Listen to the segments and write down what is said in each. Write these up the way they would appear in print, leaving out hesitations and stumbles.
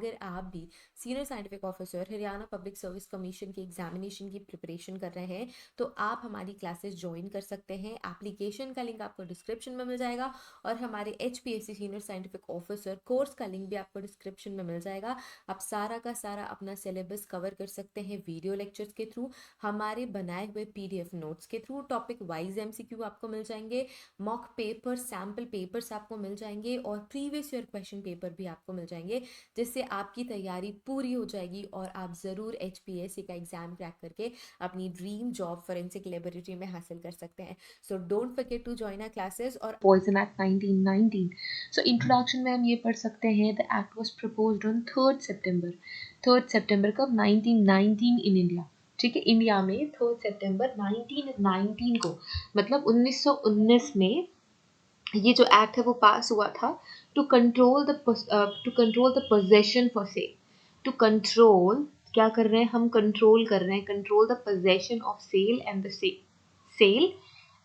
अगर आप भी senior scientific officer Haryana public service commission की एग्जामिनेशन की प्रिपरेशन कर रहे हैं तो आप हमारी क्लासेस ज्वाइन कर सकते हैं। एप्लीकेशन का लिंक आपको डिस्क्रिप्शन में मिल जाएगा और हमारे HPSC senior scientific officer course का लिंक भी आपको डिस्क्रिप्शन में मिल जाएगा। आप सारा का सारा अपना सिलेबस कवर कर सकते हैं वीडियो लेक्चर्स के थ्रू, हमारे बनाए हुए PDF नोट्स के थ्रू, टॉपिक वाइज MCQ आपको मिल जाएंगे, मॉक पेपर सैम्पल पेपर्स आपको मिल जाएंगे और प्रीवियस ईयर क्वेश्चन पेपर भी आपको मिल जाएंगे, जिससे आपकी तैयारी पूरी हो जाएगी और आप ज़रूर HPSC का एग्जाम क्रैक करके अपनी ड्रीम जॉब फोरेंसिक लेबोरेटरी में हासिल कर सकते हैं। So don't forget to join our classes. और Poison Act 1919. So इंट्रोडक्शन में हम ये पढ़ सकते हैं the act was proposed on 3 सितंबर। 3 सितंबर कब? 1919 इन इंडिया। ठीक है, इंडिया में 3 सितंबर 1919 को, मतलब 1919 में ये जो एक्ट है वो पास हुआ था to control the possession for sale. To control, क्या कर रहे हैं हम? कंट्रोल कर रहे हैं, control the possession of sale and the sale,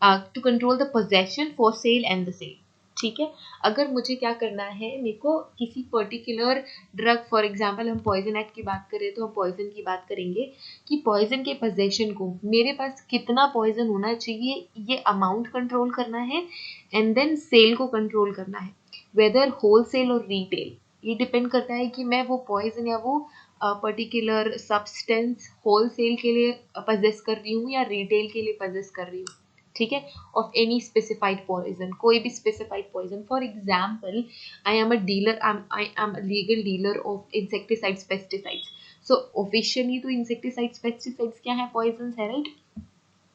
to control the possession for sale and the sale. ठीक है, अगर मुझे क्या करना है, मेरे को किसी पर्टिकुलर ड्रग, फॉर एग्जांपल हम पॉइजन एक्ट की बात करें तो हम पॉइजन की बात करेंगे कि पॉइजन के पोजेशन को, मेरे पास कितना पॉइजन होना चाहिए, ये अमाउंट कंट्रोल करना है एंड देन सेल को कंट्रोल करना है, वेदर होलसेल और रिटेल। ये डिपेंड करता है कि मैं वो पॉइजन या वो पर्टिकुलर सब्सटेंस होलसेल के लिए पजेस कर रही हूँ या रिटेल के लिए पजेस कर रही हूँ। ठीक है, ऑफ एनी स्पेसिफाइड पॉइजन, कोई भी specified poison. For example, I am a dealer, I am a legal dealer of insecticides pesticides. So officially तो इंसेक्टिसाइड्स पेस्टिसाइड्स क्या है? पॉइजन है, राइट?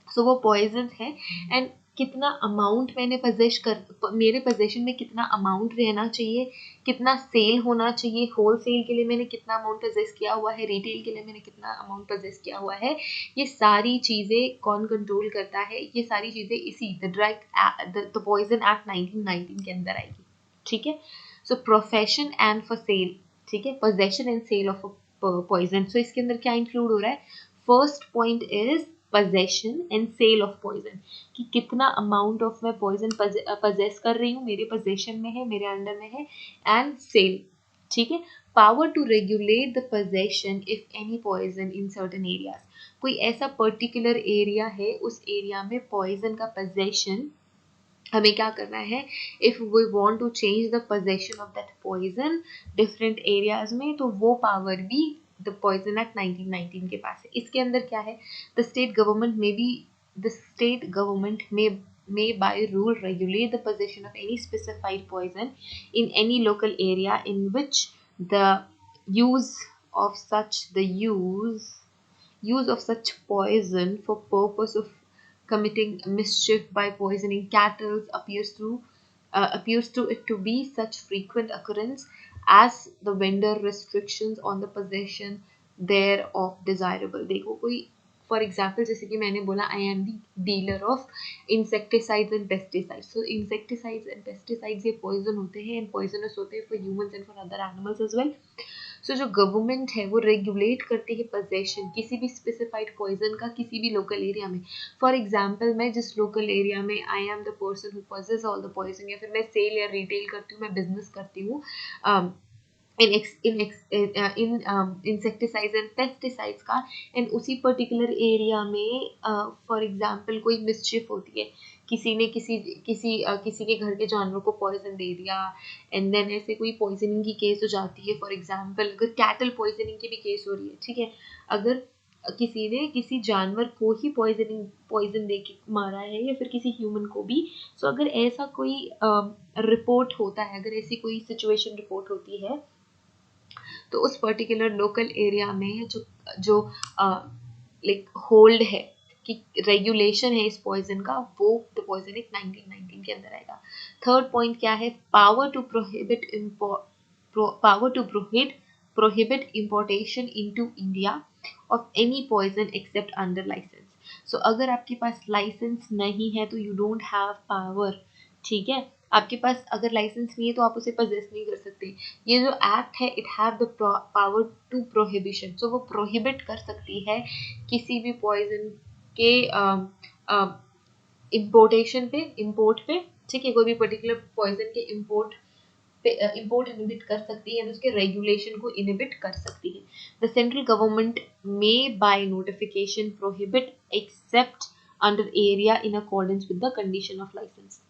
सो वो पॉइजन है एंड कितना अमाउंट मैंने मेरे पोजेशन में कितना अमाउंट रहना चाहिए, कितना सेल होना चाहिए, होल सेल के लिए मैंने कितना अमाउंट पोजेस किया हुआ है, रिटेल के लिए मैंने कितना अमाउंट पोजेस किया हुआ है, ये सारी चीज़ें कौन कंट्रोल करता है? ये सारी चीज़ें इसी द पॉइजन एक्ट 1919 के अंदर आएगी। ठीक है, so profession and for sale, ठीक है, possession and sale of poison. So इसके अंदर क्या इंक्लूड हो रहा है? First point is possession and sale of poison, कि कितना अमाउंट ऑफ मैं पॉइजन पजेस कर रही हूँ, मेरे पोजेशन में है, मेरे अंडर में है, एंड सेल। ठीक है, power to regulate the possession if any poison in certain areas, कोई ऐसा पर्टिकुलर एरिया है, उस एरिया में पॉइजन का पोजेशन हमें क्या करना है, if we want to change the possession of that poison different areas में, तो वो पावर भी द पॉइजन एक्ट 1919 के पास है। इसके अंदर क्या है? The state government may by rule regulate the possession of any specified poison in any local area in which the use use of such poison for purpose of committing mischief by poisoning cattle appears to it to be such frequent occurrence as the vendor restrictions on the possession thereof desirable। देखो, कोई for example, जैसे कि मैंने बोला, I am the dealer of insecticides and pesticides. So insecticides and pesticides ये poison होते हैं and poisonous होते हैं for humans and for other animals as well. So जो गवर्नमेंट है वो रेगुलेट करती है पोजेशन किसी भी स्पेसिफाइड पॉइजन का किसी भी लोकल एरिया में। फॉर एग्जाम्पल, मैं जिस लोकल एरिया में I am the person who possess all the poison, या फिर मैं सेल या रिटेल करती हूँ, मैं बिजनेस करती हूँ इंसेक्टिसाइड्स एंड पेस्टिसाइड्स का, एंड उसी पर्टिकुलर एरिया में फॉर एग्जांपल कोई मिसचिफ होती है, किसी ने किसी के घर के जानवर को पॉइजन दे दिया, एंड देन ऐसे कोई पॉइजनिंग की केस हो जाती है। फॉर एग्जांपल, अगर कैटल पॉइजनिंग की भी केस हो रही है, ठीक है, अगर किसी ने किसी जानवर को ही पॉइजन दे के मारा है या फिर किसी ह्यूमन को भी, सो अगर ऐसा कोई रिपोर्ट होता है, अगर ऐसी कोई सिचुएशन रिपोर्ट होती है, तो उस पर्टिकुलर लोकल एरिया में जो लाइक होल्ड है कि रेगुलेशन है इस पॉइजन का, वो द पॉइजन एक्ट 1919 के अंदर आएगा। थर्ड पॉइंट क्या है? Power to prohibit importation into India of any poison except under licence. So अगर आपके पास लाइसेंस नहीं है तो यू डोंट हैव पावर। ठीक है, आपके पास अगर लाइसेंस नहीं है तो आप उसे पजेस नहीं कर सकते। ये जो एक्ट है, it have the power to prohibition, so वो प्रोहिबिट कर सकती है किसी भी पॉइजन के इम्पोर्ट पे, ठीक है, कोई भी पर्टिकुलर पॉइजन के इम्पोर्ट इम्पोर्ट इनिबिट कर सकती है, उसके रेगुलेशन को इनिबिट कर सकती है. The central government may by notification prohibit except under area in accordance with the condition of licence.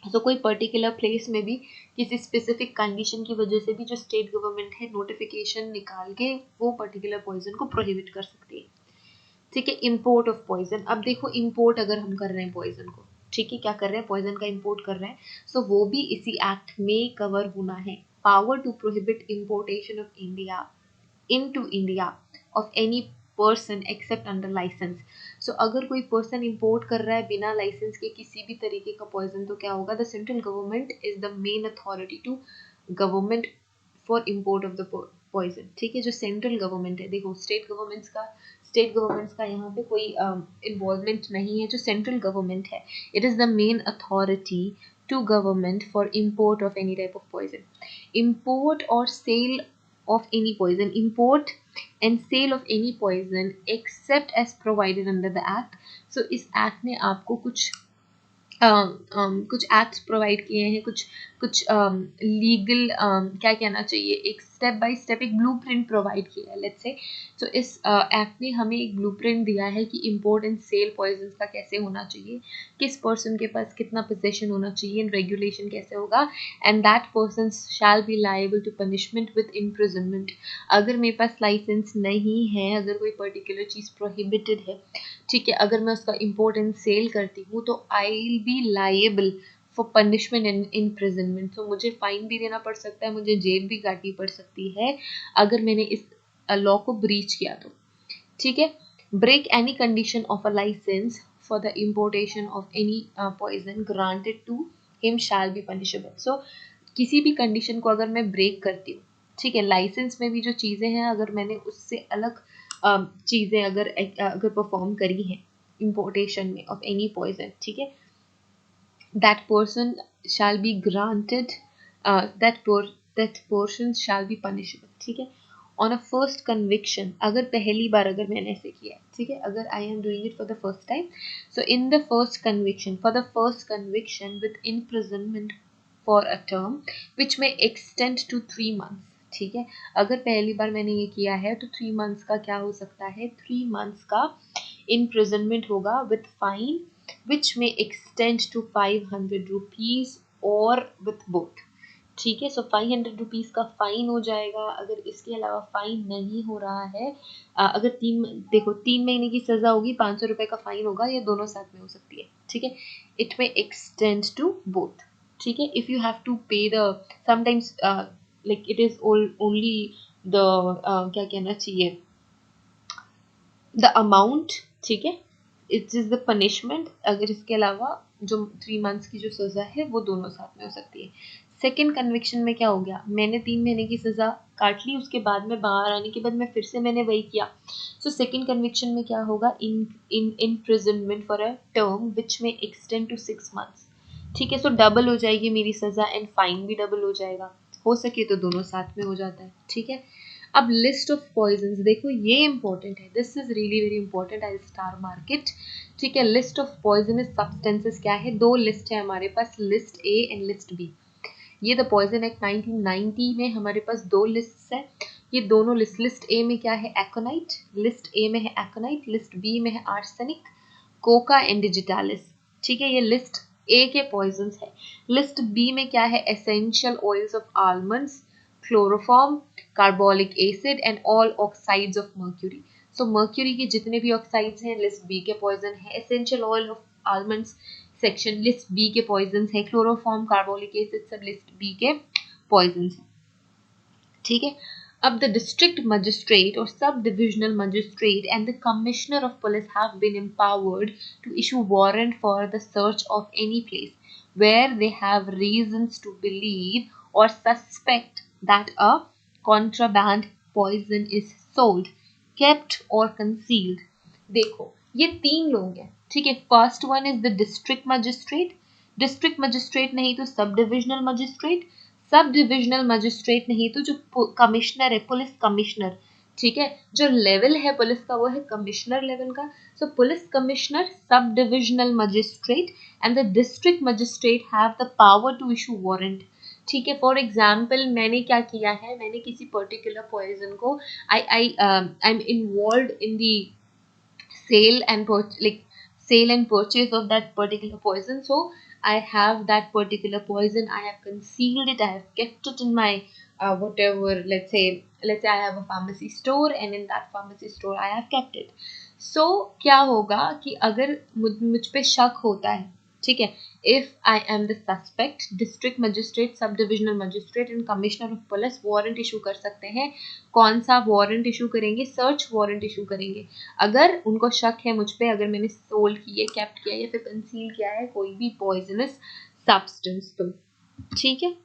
तो कोई पर्टिकुलर प्लेस में भी किसी स्पेसिफिक कंडीशन की वजह से भी जो स्टेट गवर्नमेंट है नोटिफिकेशन निकाल के वो पर्टिकुलर पॉइजन को प्रोहिबिट कर सकती है. ठीक है. Import of poison. अब देखो इम्पोर्ट अगर हम कर रहे हैं पॉइजन को, ठीक है, क्या कर रहे हैं, पॉइजन का इम्पोर्ट कर रहे हैं, सो वो भी इसी एक्ट में कवर होना है. Power to prohibit importation of India into India of any person except under licence. So अगर कोई पर्सन इम्पोर्ट कर रहा है बिना लाइसेंस के किसी भी तरीके का पॉइजन, तो क्या होगा, the central government is the main authority to government for import of the poison. ठीक है. जो सेंट्रल गवर्नमेंट है, देखो स्टेट गवर्नमेंट्स का यहाँ पे कोई इन्वॉल्वमेंट नहीं है. जो सेंट्रल गवर्नमेंट है, it is the main authority to government for import of any type of poison. Import or sale of any poison. Import and sale of any poison except as provided under the act. So इस act ने आपको कुछ acts provide किए हैं, कुछ legal क्या कहना चाहिए, एक स्टेप बाय स्टेप एक ब्लूप्रिंट प्रोवाइड किया है. लेट्स से सो इस एक्ट ने हमें एक ब्लूप्रिंट दिया है कि इम्पोर्ट एंड सेल पॉइजन्स का कैसे होना चाहिए, किस पर्सन के पास कितना पोजेशन होना चाहिए, एंड रेगुलेशन कैसे होगा. And that person shall be liable to punishment with imprisonment. अगर मेरे पास लाइसेंस नहीं है, अगर कोई पर्टिकुलर चीज़ प्रोहिबिटेड है, ठीक है, अगर मैं उसका इम्पोर्ट एंड सेल करती हूँ, तो I will be liable for punishment and imprisonment. तो मुझे फाइन भी देना पड़ सकता है, मुझे जेल भी काटनी पड़ सकती है अगर मैंने इस लॉ को ब्रीच किया तो. ठीक है. Break any condition of a licence for the importation of any poison granted to him shall be punishable. So किसी भी कंडीशन को अगर मैं ब्रेक करती हूँ, ठीक है, लाइसेंस में भी जो चीज़ें हैं अगर मैंने उससे अलग चीज़ें अगर परफॉर्म करी हैं इम्पोर्टेशन में ऑफ एनी पॉइजन, ठीक है, that person shall be granted that person shall be punishable. ठीक है. ऑन अ फर्स्ट कन्विक्शन, अगर पहली बार अगर मैंने ऐसे किया है, ठीक है, अगर I am doing it for the first time, so in the first conviction, for the first conviction with imprisonment for a term which may extend to 3 months. ठीक है. अगर पहली बार मैंने ये किया है तो 3 months का क्या हो सकता है, 3 months का इम्प्रिजनमेंट होगा with fine which may extend to 500 rupees और विथ बोथ. ठीक है. सो 500 रुपीज का फाइन हो जाएगा. अगर इसके अलावा फाइन नहीं हो रहा है, अगर 3 महीने की सजा होगी, 500 रुपए का फाइन होगा, ये दोनों साथ में हो सकती है. ठीक है. इट में एक्सटेंड टू बोथ. ठीक है. If you have to pay the sometimes like it is only the क्या कहना चाहिए, द अमाउंट. ठीक है. It is the punishment. अगर इसके अलावा जो 3 months की जो सजा है वो दोनों साथ में हो सकती है. सेकेंड कन्विक्शन में क्या हो गया, मैंने 3 महीने की सजा काट ली, उसके बाद में बाहर आने के बाद मैं फिर से मैंने वही किया. सो सेकेंड कन्विक्शन में क्या होगा, in imprisonment for a term which may extend to 6 months. ठीक है. सो डबल हो जाएगी मेरी सजा एंड फाइन भी डबल हो जाएगा. हो सके तो दोनों साथ में हो जाता है. ठीक है. अब लिस्ट ऑफ पॉइजन्स देखो, ये इंपॉर्टेंट है, this is really very important, I star market. ठीक है. लिस्ट ऑफ पॉइजनस सब्सटेंसेस क्या है, 2 लिस्ट है हमारे पास, list A and list B. ये द पॉइजन एक्ट 1990 में हमारे पास 2 लिस्ट है. ये दोनों लिस्ट ए में क्या है, एकोनाइट. लिस्ट ए में है एकोनाइट, लिस्ट बी में है आर्सेनिक, कोका एंड डिजिटालिस. ठीक है. ये लिस्ट ए के पॉइजन्स है. लिस्ट बी में क्या है, essential oils of almonds, chloroform, carbolic acid and all oxides of mercury. So mercury के जितने भी ऑक्साइड्स हैं लिस्ट बी के पॉइजन है. Essential oil of almonds section list B के पॉइजन है. क्लोरोफॉर्म, कार्बोलिक एसिड सब लिस्ट बी के पॉइजन है. ठीक है. अब the district magistrate or sub-divisional magistrate and the commissioner of police have been empowered to issue warrant for the search of any place where they have reasons to believe or suspect that a contraband poison is sold, kept or concealed. देखो ये 3 लोग हैं. ठीक है. First one is the district magistrate. District magistrate नहीं तो सब divisional magistrate. सब डिविजनल मजिस्ट्रेट नहीं तो जो कमिश्नर है, पुलिस कमिश्नर. ठीक है. जो लेवल है पुलिस का वो है कमिश्नर लेवल का. So police commissioner, sub divisional magistrate and the district magistrate have the power to issue warrant. ठीक है, फॉर एग्जाम्पल मैंने क्या किया है, मैंने किसी पर्टिकुलर पॉइजन को I am involve in the sale and sale and purchase of that particular poison. So I have that particular poison, I have concealed it, I have kept it in my whatever, let's say I have a pharmacy store, and in that pharmacy store I have kept it. So क्या होगा कि अगर मुझ पे शक होता है, ठीक है, if I am the suspect, district magistrate, sub divisional magistrate and commissioner of police warrant issue कर सकते हैं. कौन सा वारंट इशू करेंगे? सर्च वारंट इशू करेंगे. अगर उनको शक है मुझ पे, अगर मैंने सोल्ड की है, कैप्ट किया है या फिर कंसील किया है कोई भी पॉइजनस सब्सटेंस, तो ठीक है.